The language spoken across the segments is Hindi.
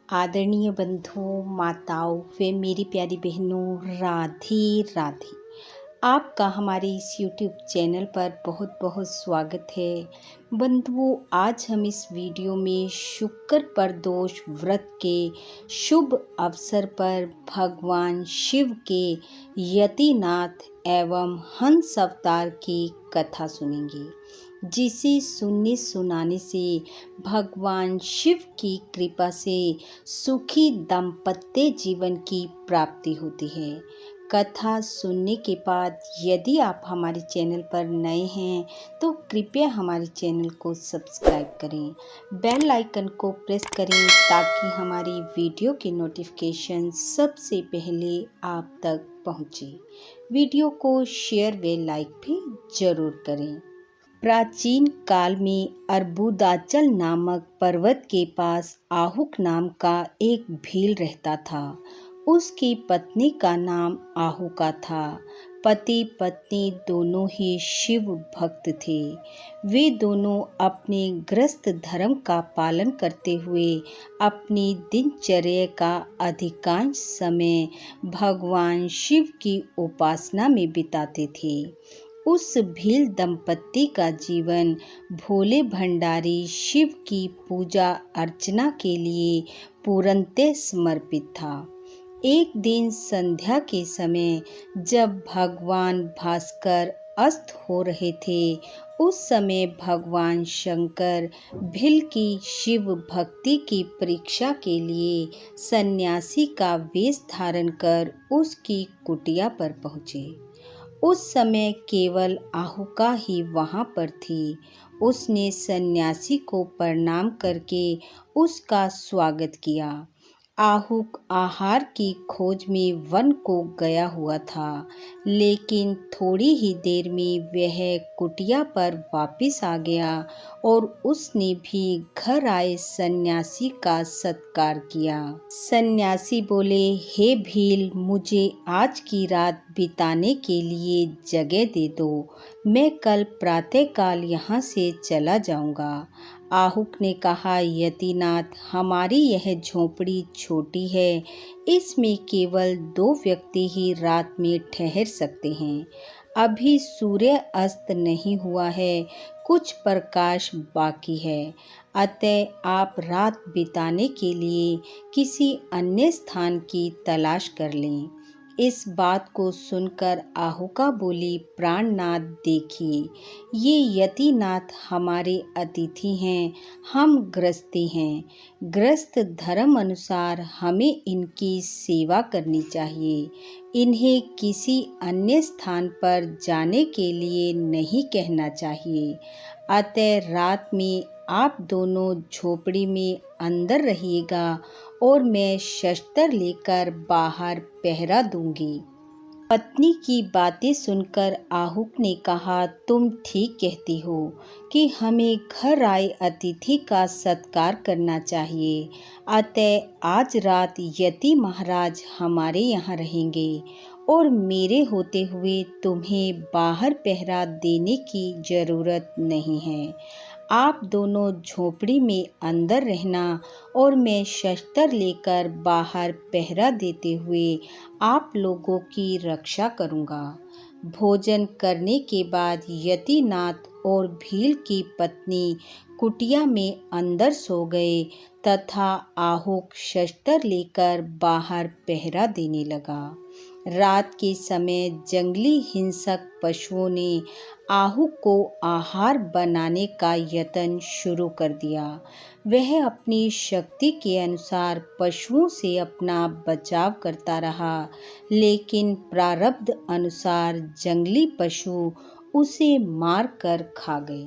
आदरणीय बंधुओं, माताओं व मेरी प्यारी बहनों, राधे राधे। आपका हमारे इस YouTube चैनल पर बहुत बहुत स्वागत है। बंधुओं, आज हम इस वीडियो में शुक्र प्रदोष व्रत के शुभ अवसर पर भगवान शिव के यतिनाथ एवं हंस अवतार की कथा सुनेंगे, जिसे सुनने सुनाने से भगवान शिव की कृपा से सुखी दाम्पत्य जीवन की प्राप्ति होती है। कथा सुनने के बाद यदि आप हमारे चैनल पर नए हैं तो कृपया हमारे चैनल को सब्सक्राइब करें, बेल आइकन को प्रेस करें ताकि हमारी वीडियो की नोटिफिकेशन सबसे पहले आप तक पहुंचे। वीडियो को शेयर व लाइक भी जरूर करें। प्राचीन काल में अर्बुदाचल नामक पर्वत के पास आहुक नाम का एक भील रहता था। उसकी पत्नी का नाम आहुका था। पति पत्नी दोनों ही शिव भक्त थे। वे दोनों अपने गृहस्थ धर्म का पालन करते हुए अपनी दिनचर्या का अधिकांश समय भगवान शिव की उपासना में बिताते थे। उस भील दंपत्ति का जीवन भोले भंडारी शिव की पूजा अर्चना के लिए पूर्णतः समर्पित था। एक दिन संध्या के समय जब भगवान भास्कर अस्त हो रहे थे, उस समय भगवान शंकर भील की शिव भक्ति की परीक्षा के लिए सन्यासी का वेश धारण कर उसकी कुटिया पर पहुँचे। उस समय केवल आहुका ही वहां पर थी। उसने सन्यासी को प्रणाम करके उसका स्वागत किया। आहुक आहार की खोज में वन को गया हुआ था, लेकिन थोड़ी ही देर में वह कुटिया पर वापस आ गया और उसने भी घर आए सन्यासी का सत्कार किया। सन्यासी बोले, हे भील, मुझे आज की रात बिताने के लिए जगह दे दो। मैं कल प्रातःकाल यहाँ से चला जाऊंगा। आहुक ने कहा, यतिनाथ, हमारी यह झोपड़ी छोटी है। इसमें केवल 2 व्यक्ति ही रात में ठहर सकते हैं। अभी सूर्य अस्त नहीं हुआ है, कुछ प्रकाश बाकी है। अतः आप रात बिताने के लिए किसी अन्य स्थान की तलाश कर लें। इस बात को सुनकर आहुका बोली, प्राणनाथ, देखिए, ये यतिनाथ हमारे अतिथि हैं। हम गृहस्थी हैं। गृहस्थ धर्म अनुसार हमें इनकी सेवा करनी चाहिए। इन्हें किसी अन्य स्थान पर जाने के लिए नहीं कहना चाहिए। अतः रात में आप दोनों झोपड़ी में अंदर रहिएगा और मैं शस्त्र लेकर बाहर पहरा दूंगी। पत्नी की बातें सुनकर आहुक ने कहा, तुम ठीक कहती हो कि हमें घर आए अतिथि का सत्कार करना चाहिए। अतः आज रात यति महाराज हमारे यहाँ रहेंगे और मेरे होते हुए तुम्हें बाहर पहरा देने की जरूरत नहीं है। आप दोनों झोपड़ी में अंदर रहना और मैं शस्त्र लेकर बाहर पहरा देते हुए आप लोगों की रक्षा करूंगा। भोजन करने के बाद यतिनाथ और भील की पत्नी कुटिया में अंदर सो गए तथा आहुक शस्त्र लेकर बाहर पहरा देने लगा। रात के समय जंगली हिंसक पशुओं ने आहुक को आहार बनाने का यत्न शुरू कर दिया। वह अपनी शक्ति के अनुसार पशुओं से अपना बचाव करता रहा, लेकिन प्रारब्ध अनुसार जंगली पशु उसे मार कर खा गए।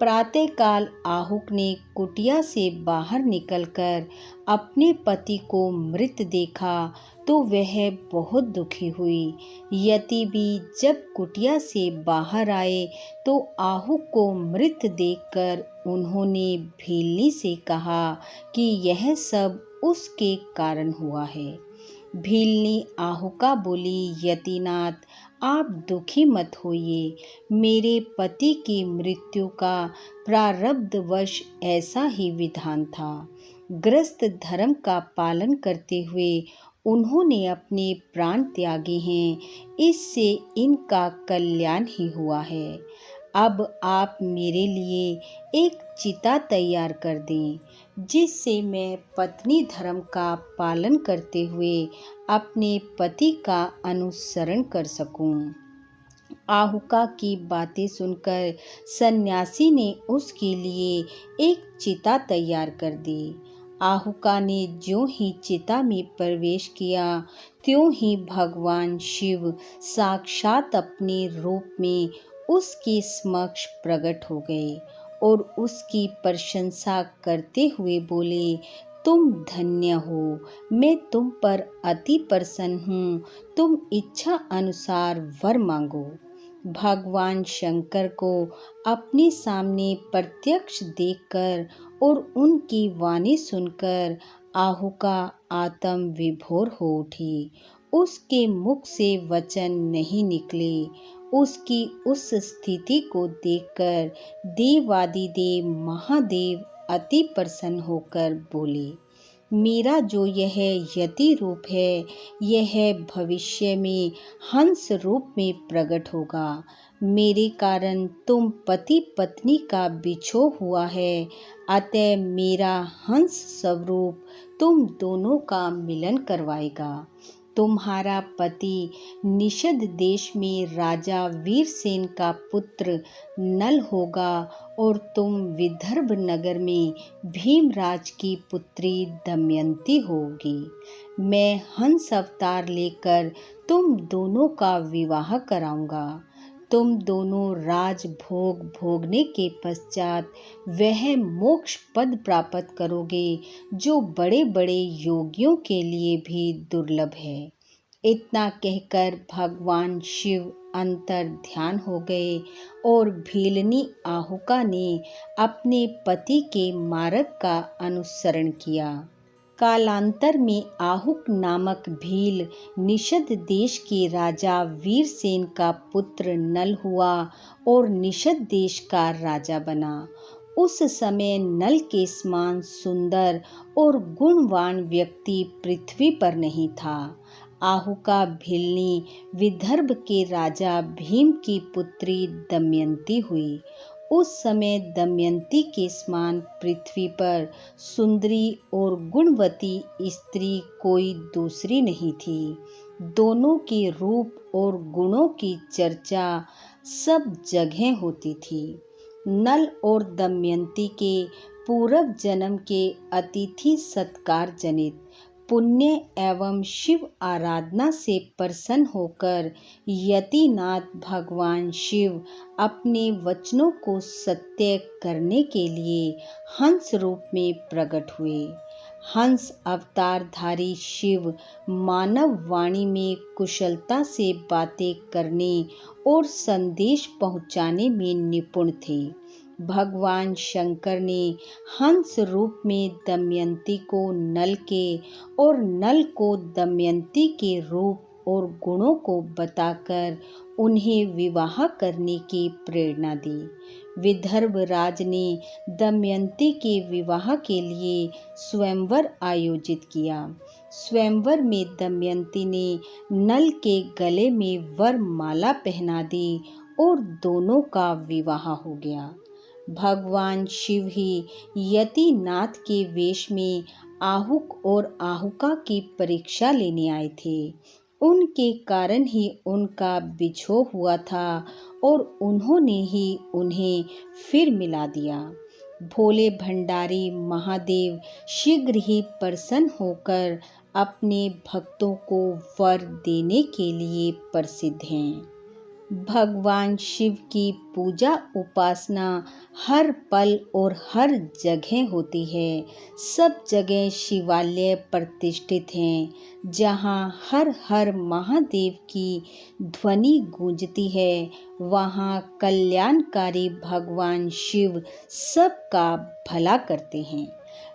प्रातःकाल आहुक ने कुटिया से बाहर निकलकर अपने पति को मृत देखा तो वह बहुत दुखी हुई। यति भी जब कुटिया से बाहर आए तो आहुक को मृत देखकर उन्होंने भीलनी से कहा कि यह सब उसके कारण हुआ है। भीलनी आहुका बोली, यतिनाथ, आप दुखी मत होइए। मेरे पति की मृत्यु का प्रारब्धवश ऐसा ही विधान था। ग्रस्त धर्म का पालन करते हुए उन्होंने अपने प्राण त्यागे हैं, इससे इनका कल्याण ही हुआ है। अब आप मेरे लिए एक चिता तैयार कर दें, जिससे मैं पत्नी धर्म का पालन करते हुए अपने पति का अनुसरण कर सकूं। आहुका की बातें सुनकर सन्यासी ने उसके लिए एक चिता तैयार कर दी। आहुका ने ज्यों ही चिता में प्रवेश किया, त्यों ही भगवान शिव साक्षात अपने रूप में उसके समक्ष प्रकट हो गए और उसकी प्रशंसा करते हुए बोले, तुम धन्य हो, मैं तुम पर अति प्रसन्न हूँ, तुम इच्छा अनुसार वर मांगो। भगवान शंकर को अपने सामने प्रत्यक्ष देखकर और उनकी वाणी सुनकर आहुका आत्म विभोर हो उठी। उसके मुख से वचन नहीं निकले। उसकी उस स्थिति को देखकर देवादिदेव महादेव अति प्रसन्न होकर बोले, मेरा जो यह यति रूप है, यह भविष्य में हंस रूप में प्रकट होगा। मेरे कारण तुम पति पत्नी का बिछोह हुआ है, अतः मेरा हंस स्वरूप तुम दोनों का मिलन करवाएगा। तुम्हारा पति निषद देश में राजा वीरसेन का पुत्र नल होगा और तुम विदर्भ नगर में भीमराज की पुत्री दमयंती होगी। मैं हंस अवतार लेकर तुम दोनों का विवाह कराऊंगा। तुम दोनों राज भोग भोगने के पश्चात वह मोक्ष पद प्राप्त करोगे, जो बड़े बड़े योगियों के लिए भी दुर्लभ है। इतना कहकर भगवान शिव अंतर ध्यान हो गए और भीलनी आहुका ने अपने पति के मार्ग का अनुसरण किया। कालांतर में आहुक नामक भील निषद देश के राजा वीरसेन का पुत्र नल हुआ और निषद देश का राजा बना। उस समय नल के समान सुंदर और गुणवान व्यक्ति पृथ्वी पर नहीं था। आहुका भीलनी विदर्भ के राजा भीम की पुत्री दमयंती हुई। उस समय दमयंती के समान पृथ्वी पर सुंदरी और गुणवती स्त्री कोई दूसरी नहीं थी। दोनों के रूप और गुणों की चर्चा सब जगह होती थी। नल और दमयंती के पूर्व जन्म के अतिथि सत्कार जनित पुण्य एवं शिव आराधना से प्रसन्न होकर यतिनाथ भगवान शिव अपने वचनों को सत्य करने के लिए हंस रूप में प्रकट हुए। हंस अवतारधारी शिव मानव वाणी में कुशलता से बातें करने और संदेश पहुंचाने में निपुण थे। भगवान शंकर ने हंस रूप में दमयंती को नल के और नल को दमयंती के रूप और गुणों को बताकर उन्हें विवाह करने की प्रेरणा दी। विदर्भ राज ने दमयंती के विवाह के लिए स्वयंवर आयोजित किया। स्वयंवर में दमयंती ने नल के गले में वरमाला पहना दी और दोनों का विवाह हो गया। भगवान शिव ही यतिनाथ के वेश में आहुक और आहुका की परीक्षा लेने आए थे। उनके कारण ही उनका बिछोह हुआ था और उन्होंने ही उन्हें फिर मिला दिया। भोले भंडारी महादेव शीघ्र ही प्रसन्न होकर अपने भक्तों को वर देने के लिए प्रसिद्ध हैं। भगवान शिव की पूजा उपासना हर पल और हर जगह होती है। सब जगह शिवालय प्रतिष्ठित हैं, जहाँ हर हर महादेव की ध्वनि गूंजती है। वहाँ कल्याणकारी भगवान शिव सबका भला करते हैं।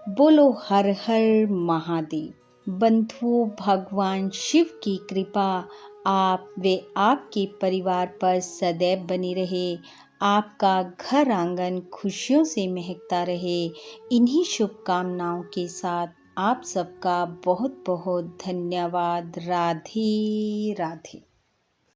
बोलो हर हर महादेव। बंधुओं, भगवान शिव की कृपा आप व आपके परिवार पर सदैव बनी रहे। आपका घर आंगन खुशियों से महकता रहे। इन्हीं शुभकामनाओं के साथ आप सबका बहुत बहुत धन्यवाद। राधे राधे।